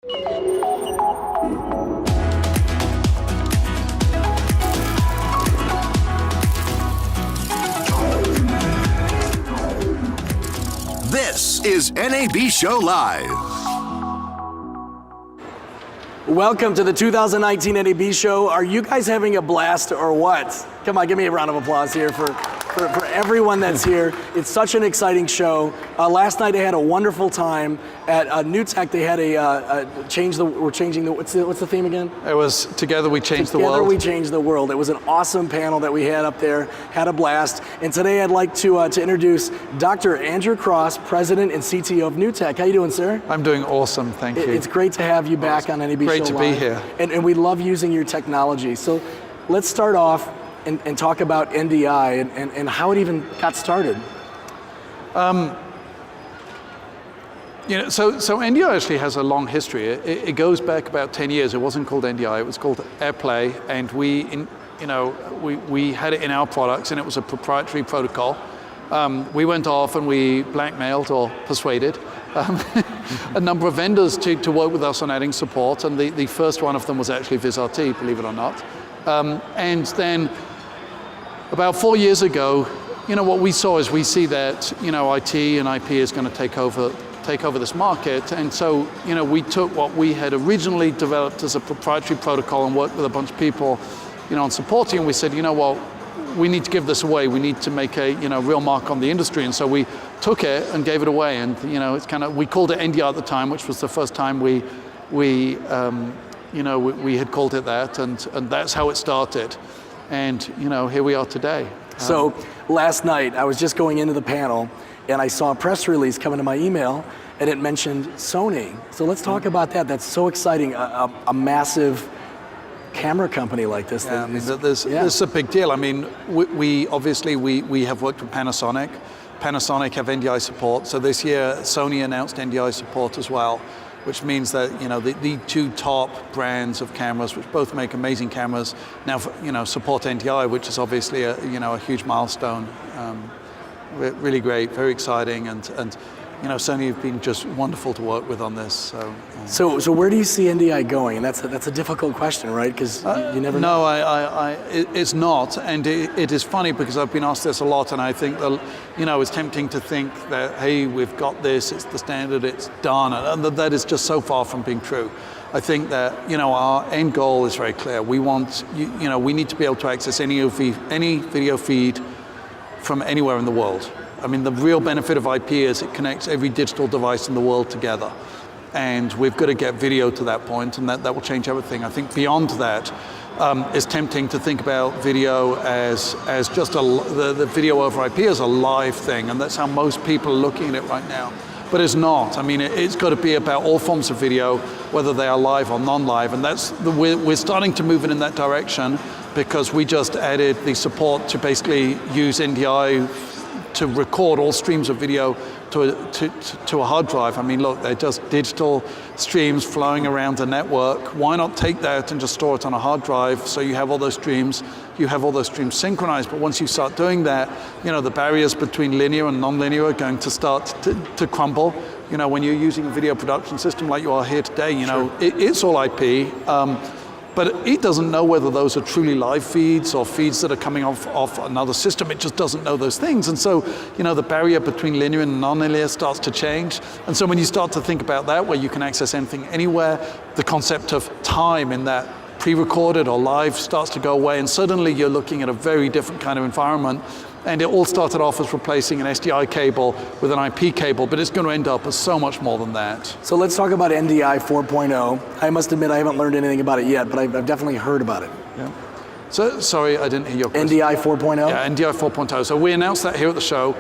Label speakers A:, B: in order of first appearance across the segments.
A: This is NAB Show Live.
B: Welcome to the 2019 NAB Show. Are you guys having a blast or what? Come on, give me a round of applause here for everyone that's here. It's such an exciting show. Last night I had a wonderful time at NewTek. They had what's the theme again?
C: It was Together We Change the World.
B: Together We Change the World. It was an awesome panel that we had up there, had a blast. And today I'd like to introduce Dr. Andrew Cross, President and CTO of NewTek. How you doing, sir?
C: I'm doing awesome, thank you.
B: It's great to have you back on NAB Show Live.
C: Great to be here.
B: And we love using your technology. So let's start off and talk about NDI and how it even got started.
C: So NDI actually has a long history. It goes back about 10 years. It wasn't called NDI, it was called AirPlay, and we had it in our products, and it was a proprietary protocol. We went off and we blackmailed or persuaded a number of vendors to work with us on adding support, and the first one of them was actually VizRT, believe it or not. And then about 4 years ago, what we saw is we see that IT and IP is going to take over this market, and so we took what we had originally developed as a proprietary protocol and worked with a bunch of people on supporting, and we said, we need to give this away. We need to make a real mark on the industry, and so we took it and gave it away. And it's we called it NDI at the time, which was the first time we had called it that, and that's how it started. And here we are today.
B: So last night I was just going into the panel, and I saw a press release come into my email, and it mentioned Sony. So let's talk about that. That's so exciting. A massive camera company like this.
C: Yeah, this is a big deal. I mean, we obviously have worked with Panasonic. Panasonic have NDI support. So this year, Sony announced NDI support as well, which means that the two top brands of cameras, which both make amazing cameras, now support NDI, which is obviously a huge milestone. Really great, very exciting, and Sony have been just wonderful to work with on this.
B: So where do you see NDI going? And that's a difficult question, right? Because you never know.
C: No, it's not, and it is funny because I've been asked this a lot, and I think that it's tempting to think that, hey, we've got this, it's the standard, it's done, and that is just so far from being true. I think that our end goal is very clear. We want we need to be able to access any video feed from anywhere in the world. I mean, the real benefit of IP is it connects every digital device in the world together. And we've got to get video to that point, and that will change everything. I think beyond that, it's tempting to think about video as just the video over IP as a live thing, and that's how most people are looking at it right now. But it's not. I mean, it's got to be about all forms of video, whether they are live or non-live, and we're starting to move in that direction because we just added the support to basically use NDI to record all streams of video to a hard drive. I mean, look, they're just digital streams flowing around the network. Why not take that and just store it on a hard drive so you have all those streams synchronized? But once you start doing that, the barriers between linear and non-linear are going to start to crumble. When you're using a video production system like you are here today, sure. It's all IP. But it doesn't know whether those are truly live feeds or feeds that are coming off another system. It just doesn't know those things. And so, the barrier between linear and non-linear starts to change. And so when you start to think about that, where you can access anything anywhere, the concept of time in that pre-recorded or live starts to go away. And suddenly you're looking at a very different kind of environment. And it all started off as replacing an SDI cable with an IP cable, but it's going to end up as so much more than that.
B: So let's talk about NDI 4.0. I must admit I haven't learned anything about it yet, but I've definitely heard about it.
C: Yeah. So, sorry, I didn't hear your question.
B: NDI 4.0?
C: Yeah, NDI 4.0. So we announced that here at the show.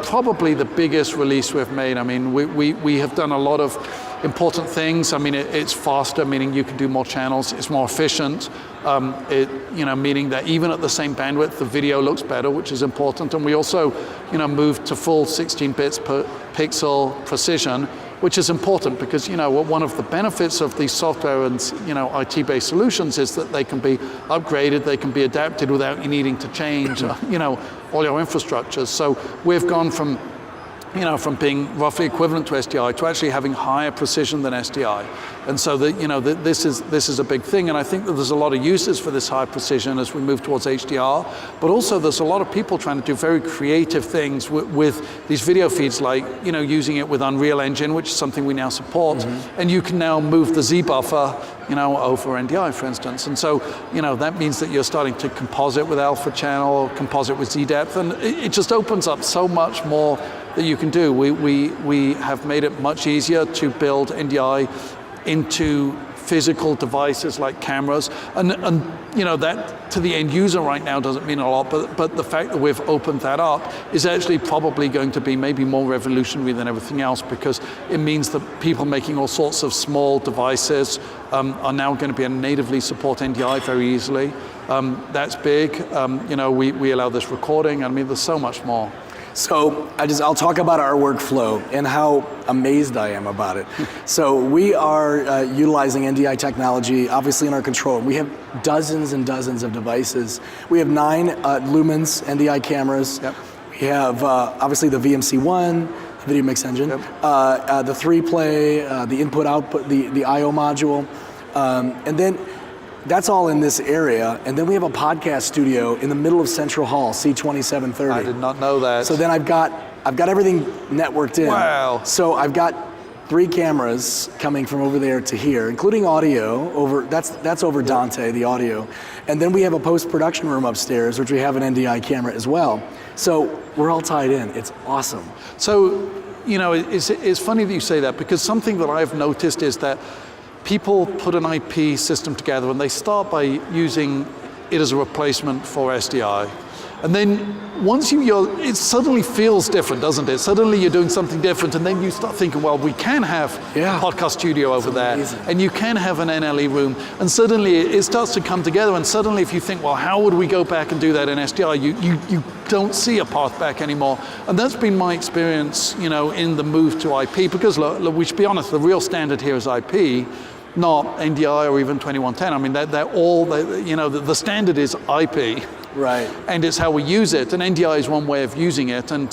C: Probably the biggest release we've made. I mean, we have done a lot of important things. I mean, it's faster, meaning you can do more channels. It's more efficient. Meaning that even at the same bandwidth, the video looks better, which is important. And we also, moved to full 16 bits per pixel precision, which is important because, one of the benefits of these software and, IT-based solutions is that they can be upgraded, they can be adapted without you needing to change, all your infrastructures. So we've gone from from being roughly equivalent to SDI to actually having higher precision than SDI. And so this is a big thing, and I think that there's a lot of uses for this high precision as we move towards HDR, but also there's a lot of people trying to do very creative things with these video feeds, like using it with Unreal Engine, which is something we now support, and you can now move the Z buffer over NDI, for instance. And so that means that you're starting to composite with alpha channel, composite with Z depth, and it just opens up so much more that you can do. We have made it much easier to build NDI into physical devices like cameras, and that to the end user right now doesn't mean a lot, but the fact that we've opened that up is actually probably going to be maybe more revolutionary than everything else, because it means that people making all sorts of small devices are now going to be able to natively support NDI very easily. That's big. We allow this recording. I mean, there's so much more.
B: So I'll talk about our workflow and how amazed I am about it. So we are utilizing NDI technology, obviously in our control. We have dozens and dozens of devices. We have 9 Lumens NDI cameras. Yep. We have obviously the VMC1, the Video Mix Engine, yep. The 3-play, the input-output, the I/O module, and then that's all in this area, and then we have a podcast studio in the middle of Central Hall, C2730.
C: I did not know that.
B: So then I've got everything networked in.
C: Wow.
B: So I've got 3 cameras coming from over there to here, including audio over. That's over Dante, the audio, and then we have a post-production room upstairs, which we have an NDI camera as well. So we're all tied in. It's awesome.
C: So it's funny that you say that, because something that I've noticed is that people put an IP system together and they start by using it as a replacement for SDI. And then once it suddenly feels different, doesn't it? Suddenly you're doing something different, and then you start thinking, well, we can have a podcast studio over there, and you can have an NLE room, and suddenly it starts to come together, and suddenly if you think, well, how would we go back and do that in SDI? You don't see a path back anymore. And that's been my experience, in the move to IP, because look, we should be honest, the real standard here is IP, not NDI or even 2110. I mean, they're all, the standard is IP.
B: Right.
C: And it's how we use it, and NDI is one way of using it, and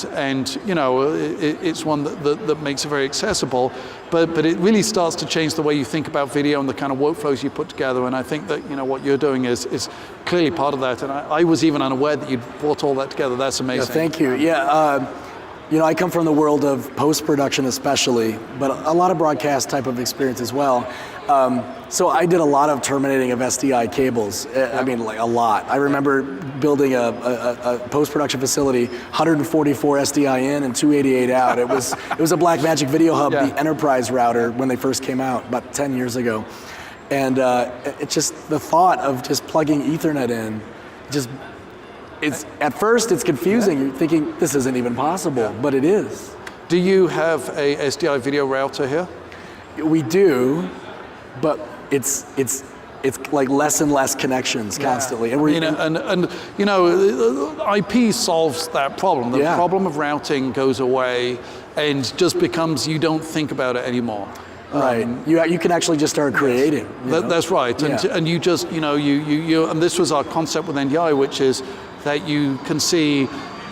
C: it's one that makes it very accessible, but it really starts to change the way you think about video and the kind of workflows you put together, and I think that what you're doing is clearly part of that, and I was even unaware that you'd brought all that together. That's amazing.
B: Yeah, thank you. Yeah, I come from the world of post-production especially, but a lot of broadcast type of experience as well. So I did a lot of terminating of SDI cables. I mean, like a lot. I remember building a post-production facility, 144 SDI in and 288 out. It was a Blackmagic Video Hub, the enterprise router, when they first came out about 10 years ago. And it's just the thought of just plugging Ethernet in, at first it's confusing. You're thinking this isn't even possible, but it is.
C: Do you have a SDI video router here?
B: We do, but it's like less and less connections constantly. And
C: IP solves that problem. The problem of routing goes away and just becomes, you don't think about it anymore.
B: Right. You can actually just start creating.
C: That's right. And you just, and this was our concept with NDI, which is that you can see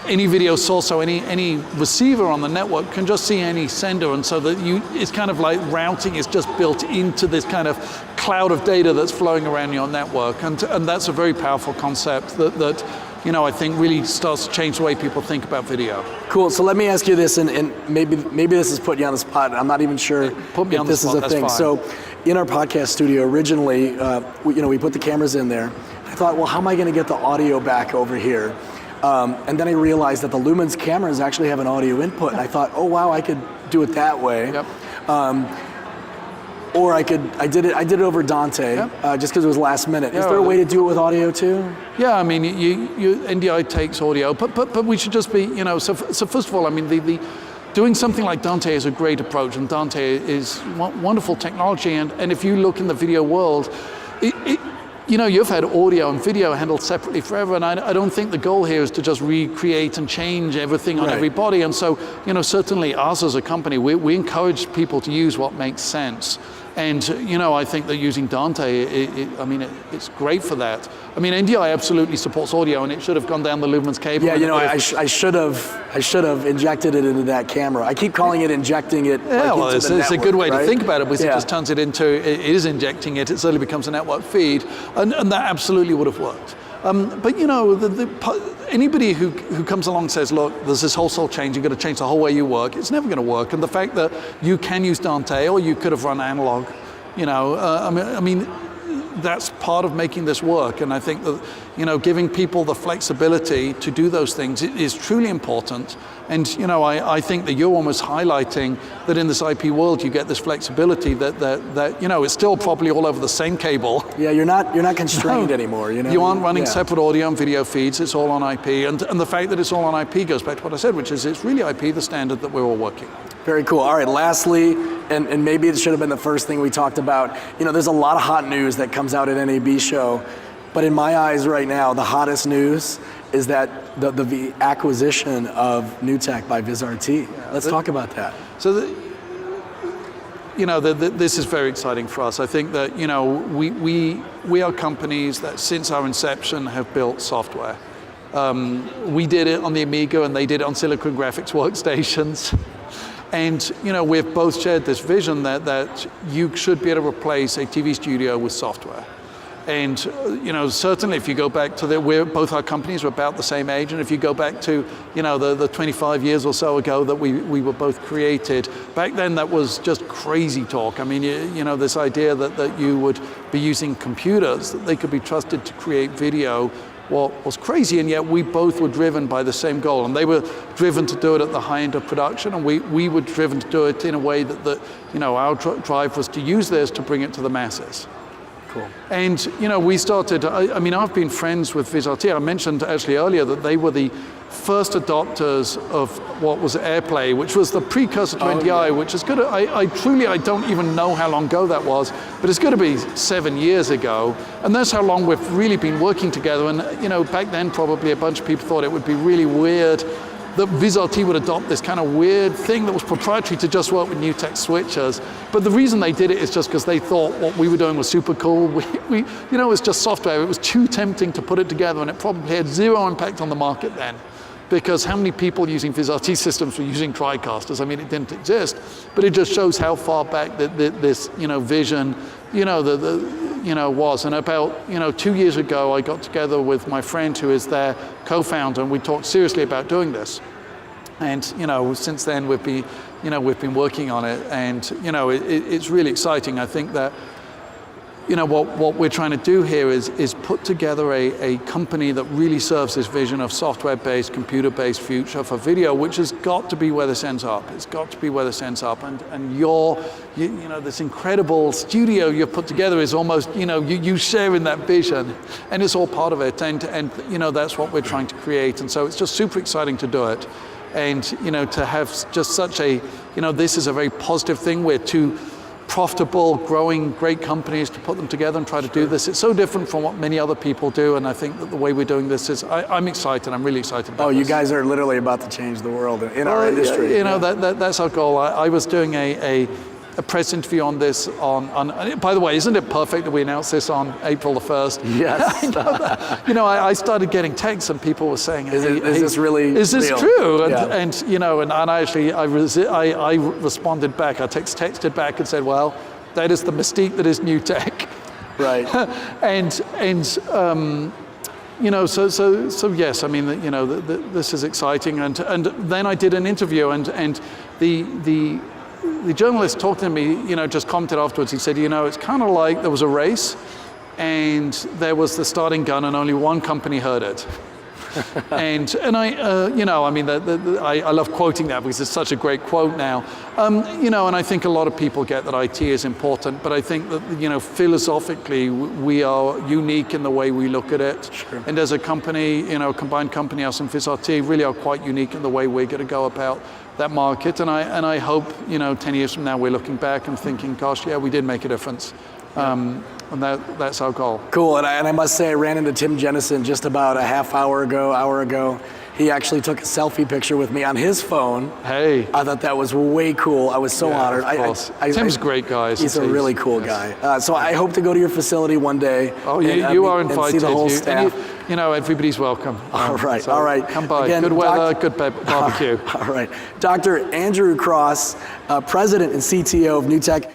C: any video source, so any receiver on the network can just see any sender, and so that it's kind of like routing is just built into this kind of cloud of data that's flowing around your network, and that's a very powerful concept that I think really starts to change the way people think about video.
B: Cool. So let me ask you this, and maybe this is putting you on the spot. I'm not even sure if this is a thing.
C: Fine.
B: So in our podcast studio originally, we put the cameras in there. I thought, well, how am I going to get the audio back over here? And then I realized that the Lumens cameras actually have an audio input. And I thought, oh wow, I could do it that way.
C: Yep.
B: Or I did it over Dante, just because it was last minute. Is there a way to do it with audio too?
C: Yeah, I mean, NDI takes audio, but we should just be, so first of all, I mean, doing something like Dante is a great approach, and Dante is wonderful technology, and if you look in the video world, you've had audio and video handled separately forever, and I don't think the goal here is to just recreate and change everything on everybody. And so, certainly us as a company, we encourage people to use what makes sense. And I think that using Dante, it's great for that. I mean, NDI absolutely supports audio, and it should have gone down the Lumens cable.
B: Yeah, I should have injected it into that camera. I keep calling it injecting it.
C: Yeah, well, it's a good way to think about it, because it just turns it into, it is injecting it. It certainly becomes a network feed, and that absolutely would have worked. But anybody who comes along and says, look, there's this wholesale change, you've got to change the whole way you work, it's never going to work. And the fact that you can use Dante, or you could have run analog, that's part of making this work. And I think that, giving people the flexibility to do those things is truly important. And, I think that you're almost highlighting that in this IP world, you get this flexibility that it's still probably all over the same cable.
B: Yeah, you're not constrained anymore.
C: You aren't running separate audio and video feeds, it's all on IP. And the fact that it's all on IP goes back to what I said, which is it's really IP, the standard that we're all working on.
B: Very cool. All right, lastly, and maybe it should have been the first thing we talked about, there's a lot of hot news that comes out at NAB show, but in my eyes right now, the hottest news is that the acquisition of NewTek by VizRT. Let's talk about that.
C: So, this is very exciting for us. I think that, we are companies that since our inception have built software. We did it on the Amiga, and they did it on Silicon Graphics workstations. And we've both shared this vision that you should be able to replace a TV studio with software. And certainly if you go back to both our companies were about the same age, and if you go back to the 25 years or so ago that we were both created, back then that was just crazy talk. I mean, this idea that you would be using computers, that they could be trusted to create video, was crazy, and yet we both were driven by the same goal. And they were driven to do it at the high end of production, and we were driven to do it in a way that our drive was to use this to bring it to the masses.
B: Cool.
C: And we started, I've been friends with VizRT. I mentioned actually earlier that they were the first adopters of what was AirPlay, which was the precursor to NDI, which is good. I don't even know how long ago that was, but it's going to be 7 years ago. And that's how long we've really been working together. And back then probably a bunch of people thought it would be really weird that VizRT would adopt this kind of weird thing that was proprietary to just work with NewTek switchers. But the reason they did it is just because they thought what we were doing was super cool. It was just software. It was too tempting to put it together, and it probably had zero impact on the market then. Because how many people using VizRT systems were using TriCasters? I mean, it didn't exist, but it just shows how far back this vision, was. And about 2 years ago, I got together with my friend who is their co-founder, and we talked seriously about doing this. And since then we've been working on it, and it's really exciting. I think that what we're trying to do here is put together a company that really serves this vision of software-based, computer-based future for video, which has got to be where this ends up. It's got to be where this ends up. And this incredible studio you've put together is almost, you share in that vision, and it's all part of it. And that's what we're trying to create. And so it's just super exciting to do it. And, to have just such a, this is a very positive thing. We're two profitable, growing, great companies to put them together and try to do this. It's so different from what many other people do, and I think that the way we're doing this is, I'm excited. I'm really excited about this.
B: You guys are literally about to change the world in our industry.
C: That's our goal. I was doing a press interview on this by the way, isn't it perfect that we announced this on April the 1st?
B: Yes.
C: I started getting texts and people were saying,
B: is this really
C: is this
B: real?
C: true? And,
B: yeah.
C: and I actually, I responded back, I texted back and said, well, that is the mystique that is NewTek.
B: Right.
C: So yes, I mean, this is exciting. And then I did an interview, and the journalist talked to me, just commented afterwards. He said, it's kind of like there was a race, and there was the starting gun, and only one company heard it. and I, I love quoting that because it's such a great quote now. And I think a lot of people get that IT is important, but I think that, philosophically, we are unique in the way we look at it.
B: Sure.
C: And as a company, a combined company, us and VizRT, really are quite unique in the way we're going to go about that market. And I hope, 10 years from now, we're looking back and thinking, gosh, yeah, we did make a difference. And that's our goal.
B: Cool, and I must say I ran into Tim Jennison just about a hour ago. he actually took a selfie picture with me on his phone.
C: Hey.
B: I thought that was way cool. I was so honored.
C: Of course. Tim's a great guy.
B: He's a really cool guy. So I hope to go to your facility one day.
C: Oh, you are invited.
B: And see the whole staff.
C: You know, everybody's welcome.
B: All right.
C: Come by.
B: Again,
C: good weather, good barbecue.
B: All right. Dr. Andrew Cross, President and CTO of NewTek.